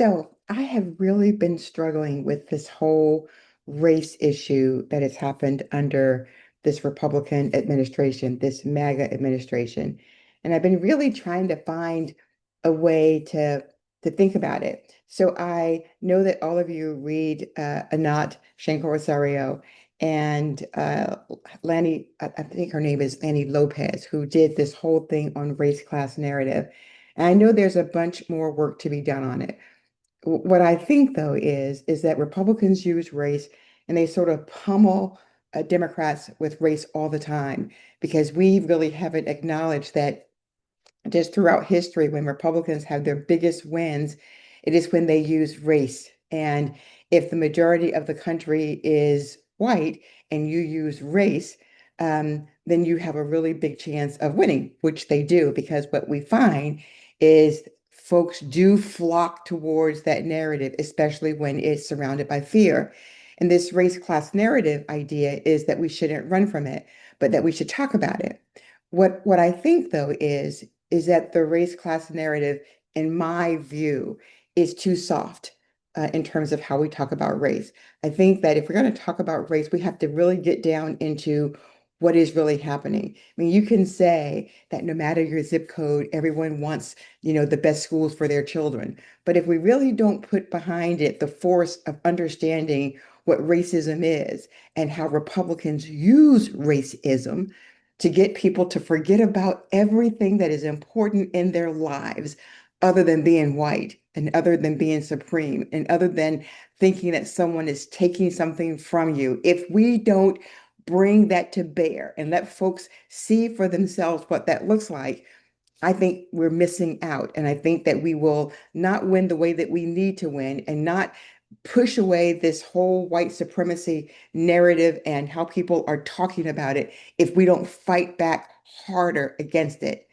So I have really been struggling with this whole race issue that has happened under this Republican administration, this MAGA administration. And I've been really trying to find a way to think about it. So I know that all of you read Anat Shankar-Rosario and Lanny, I think her name is Lanny Lopez, who did this whole thing on race class narrative. And I know there's a bunch more work to be done on it. What I think, though, is that Republicans use race and they sort of pummel Democrats with race all the time because we really haven't acknowledged that just throughout history, when Republicans have their biggest wins, it is when they use race. And if the majority of the country is white and you use race, then you have a really big chance of winning, which they do, because what we find is folks do flock towards that narrative, especially when it's surrounded by fear. And this race class narrative idea is that we shouldn't run from it, but that we should talk about it. What I think, though, is that the race class narrative, in my view, is too soft in terms of how we talk about race. I think that if we're going to talk about race, we have to really get down into what is really happening. I mean, you can say that no matter your zip code, everyone wants, the best schools for their children. But if we really don't put behind it the force of understanding what racism is and how Republicans use racism to get people to forget about everything that is important in their lives other than being white and other than being supreme and other than thinking that someone is taking something from you. If we don't bring that to bear and let folks see for themselves what that looks like, I think we're missing out. And I think that we will not win the way that we need to win and not push away this whole white supremacy narrative and how people are talking about it if we don't fight back harder against it.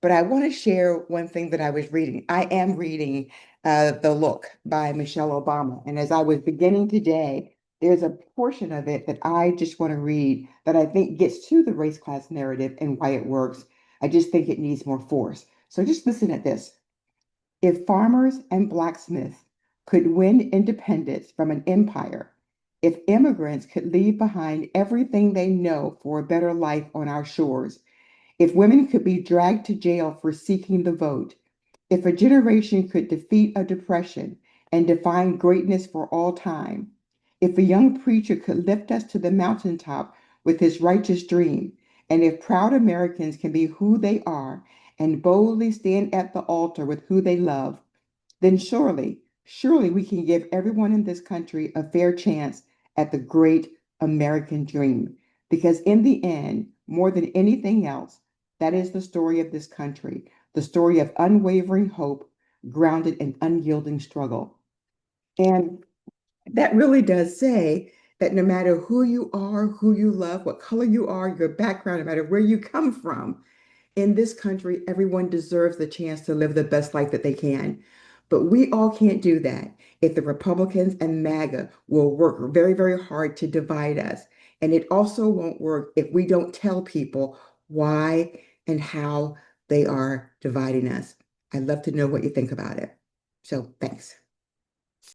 But I want to share one thing that I was reading. I am reading The Look by Michelle Obama. And as I was beginning today, there's a portion of it that I just want to read that I think gets to the race class narrative and why it works. I just think it needs more force. So just listen at this. If farmers and blacksmiths could win independence from an empire, if immigrants could leave behind everything they know for a better life on our shores, if women could be dragged to jail for seeking the vote, if a generation could defeat a depression and define greatness for all time, if a young preacher could lift us to the mountaintop with his righteous dream, and if proud Americans can be who they are and boldly stand at the altar with who they love, then surely we can give everyone in this country a fair chance at the great American dream. Because in the end, more than anything else, that is the story of this country, the story of unwavering hope grounded in unyielding struggle. And that really does say that no matter who you are, who you love, what color you are, your background, no matter where you come from, in this country, everyone deserves the chance to live the best life that they can. But we all can't do that if the Republicans and MAGA will work very, very hard to divide us. And it also won't work if we don't tell people why and how they are dividing us. I'd love to know what you think about it. So thanks.